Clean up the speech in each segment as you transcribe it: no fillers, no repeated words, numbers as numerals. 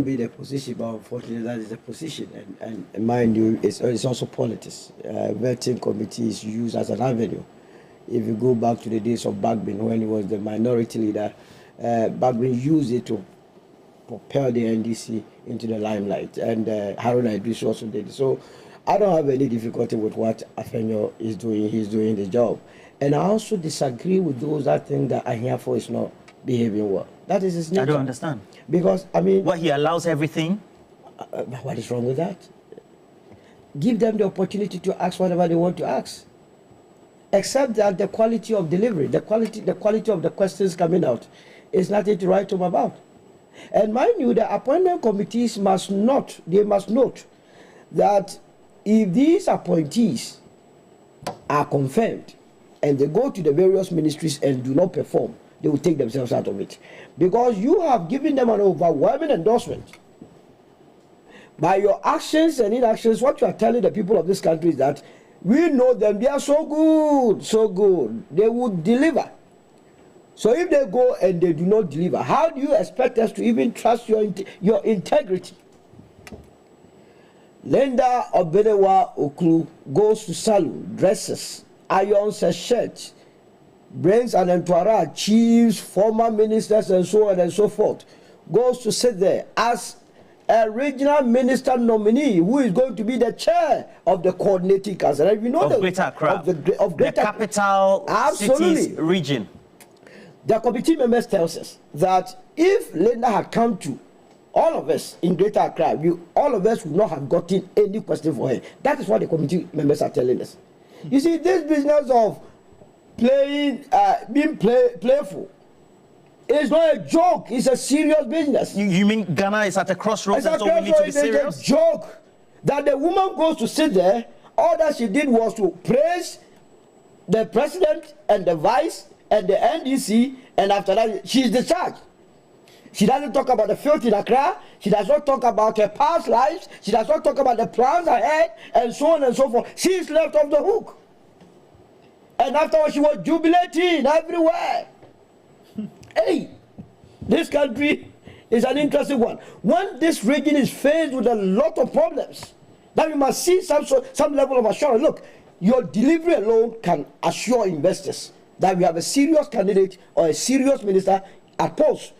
wouldn't be the position, but unfortunately that is the position. And mind you, it's also politics. Vetting committee is used as an avenue. If you go back to the days of Bagbin, when he was the minority leader, Bagbin used it to propel the NDC into the limelight, and Haruna Idris also did. So I don't have any difficulty with what Afenyo is doing. He's doing the job. And I also disagree with those that think that Ahiafo is not behaving well. That is his nature. I don't understand. Because, I mean... What, he allows everything? What is wrong with that? Give them the opportunity to ask whatever they want to ask. Except that the quality of delivery, the quality of the questions coming out is nothing to write home about. And mind you, the appointment committees must note that if these appointees are confirmed and they go to the various ministries and do not perform, they will take themselves out of it. Because you have given them an overwhelming endorsement. By your actions and inactions, what you are telling the people of this country is that we know them, they are so good, they would deliver. So if they go and they do not deliver, how do you expect us to even trust your integrity? Linda Obedewa Oklu goes to salon, dresses, irons a shirt, brings an entourage, chiefs, former ministers, and so on and so forth, goes to sit there as a regional minister nominee who is going to be the chair of the coordinating council. And you know of Greater Accra, the capital city's region. The committee members tells us that if Linda had come to all of us in Greater Accra, all of us would not have gotten any question for her. That is what the committee members are telling us. You see, this business of playing, being playful, it's not a joke. It's a serious business. You mean Ghana is at a crossroads, and so we need to be serious? It's a joke that the woman goes to sit there. All that she did was to praise the president and the vice and the NDC, and after that, she's discharged. She doesn't talk about the filth in Accra. She does not talk about her past lives. She does not talk about the plans ahead, and so on and so forth. She's left off the hook. And afterwards, she was jubilating everywhere. Hey, this country is an interesting one. When this region is faced with a lot of problems, then we must see some level of assurance. Look, your delivery alone can assure investors that we have a serious candidate or a serious minister at post.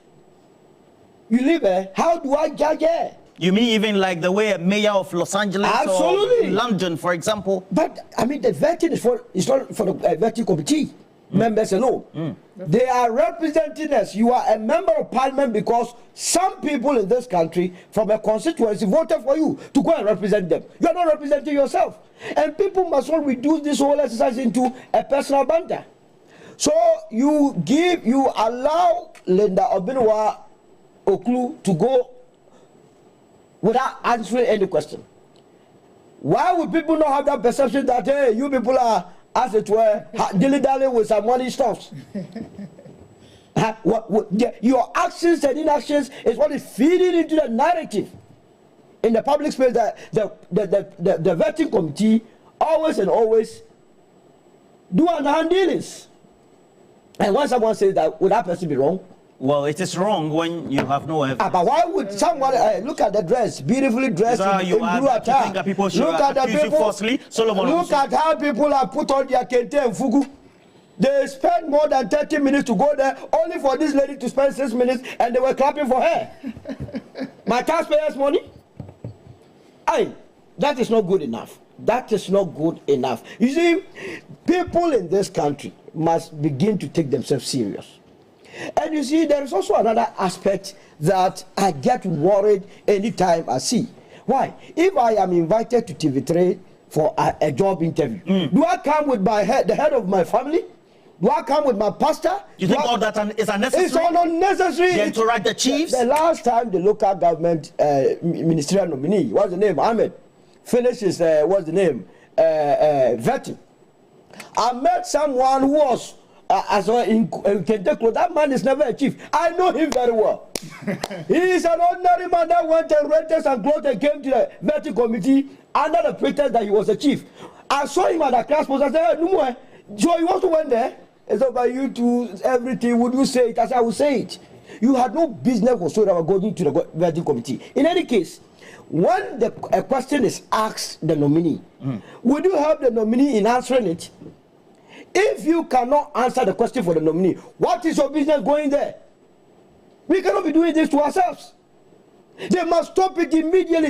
You live there, how do I judge her? You mean even like the way a mayor of Los Angeles or London, for example? But, I mean, the vetting is not for the vetting committee members alone. They are representing us. You are a member of parliament because some people in this country from a constituency voted for you to go and represent them. You are not representing yourself. And people must not reduce this whole exercise into a personal banter. So you allow Linda Obedewa Oklu to go without answering any question. Why would people not have that perception that, hey, you people are, as it were, dilly-dally with some money stuffs? Your actions and inactions is what is feeding into the narrative in the public space that the vetting committee always and always do underhand dealings. And when someone says that, would that person be wrong? Well, it is wrong when you have no evidence. But why would someone look at the dress, beautifully dressed in blue attire? Look at the people. Falsely, look at how people are put on their kente and fugu. They spent more than 30 minutes to go there, only for this lady to spend 6 minutes, and they were clapping for her. My taxpayers' money? Aye, that is not good enough. That is not good enough. You see, people in this country must begin to take themselves serious. And you see, there is also another aspect that I get worried anytime I see. Why? If I am invited to TV3 for a job interview, do I come with the head of my family? Do I come with my pastor? You think all that is unnecessary? It's all unnecessary. Then to write the chiefs? The last time the local government ministerial nominee, what's the name? Ahmed, finished his, vetting. I met someone who was, in Kentucky, that man is never a chief. I know him very well. He is an ordinary man that went and rented some clothes and came to the vetting committee under the pretext that he was a chief. I saw him at the class post. I said, hey, no, so you want to went there? It's about you to everything. Would you say it? I said, I will say it. You had no business whatsoever going to the vetting committee. In any case, when a question is asked the nominee, would you help the nominee in answering it? If you cannot answer the question for the nominee, what is your business going there? We cannot be doing this to ourselves. They must stop it immediately.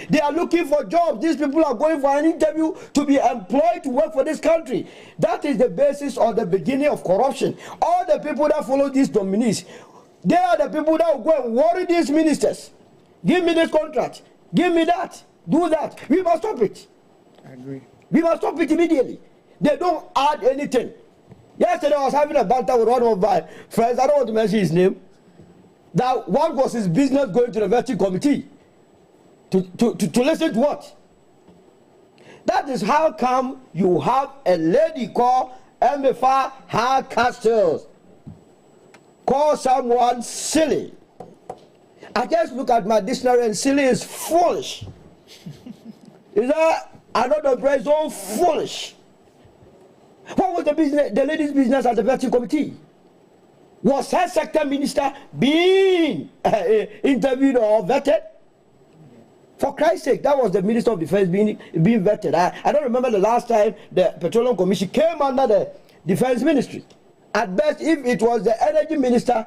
They are looking for jobs. These people are going for an interview to be employed to work for this country. That is the basis or the beginning of corruption. All the people that follow these nominees, they are the people that will go and worry these ministers. Give me this contract. Give me that. Do that. We must stop it. I agree. We must stop it immediately. They don't add anything. Yesterday I was having a banter with one of my friends. I don't want to mention his name. That what was his business going to the vetting committee? To listen to what? That is how come you have a lady called Emefa Castles call someone silly. I just look at my dictionary and silly is foolish. Is that another phrase? So foolish. What was the lady's business at the vetting committee? Was her sector minister being interviewed or vetted? For Christ's sake, that was the Minister of Defense being vetted. I don't remember the last time the Petroleum Commission came under the Defense Ministry. At best, if it was the Energy Minister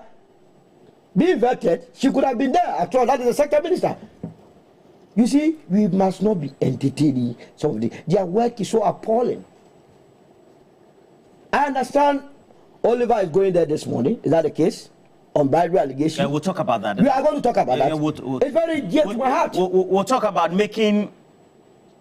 being vetted, she could have been there. After all, that is the sector minister. You see, we must not be entertaining somebody. Their work is so appalling. I understand Oliver is going there this morning. Is that the case? On bribery allegation. Yeah, we'll talk about that. We are going to talk about that. We'll, it's very dear to my heart. We'll talk about making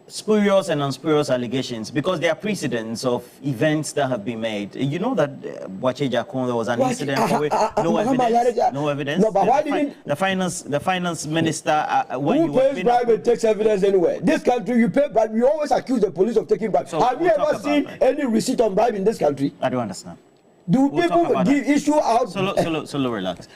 spurious and unspurious allegations because there are precedents of events that have been made. You know that Boache Jakon, there was an incident for which no evidence. No evidence. No, but why didn't the finance minister who pays bribe and takes evidence anywhere? This country, you pay bribe. You always accuse the police of taking bribe. So have you ever seen any receipt on bribe in this country? I don't understand. Do people issue out? So relax.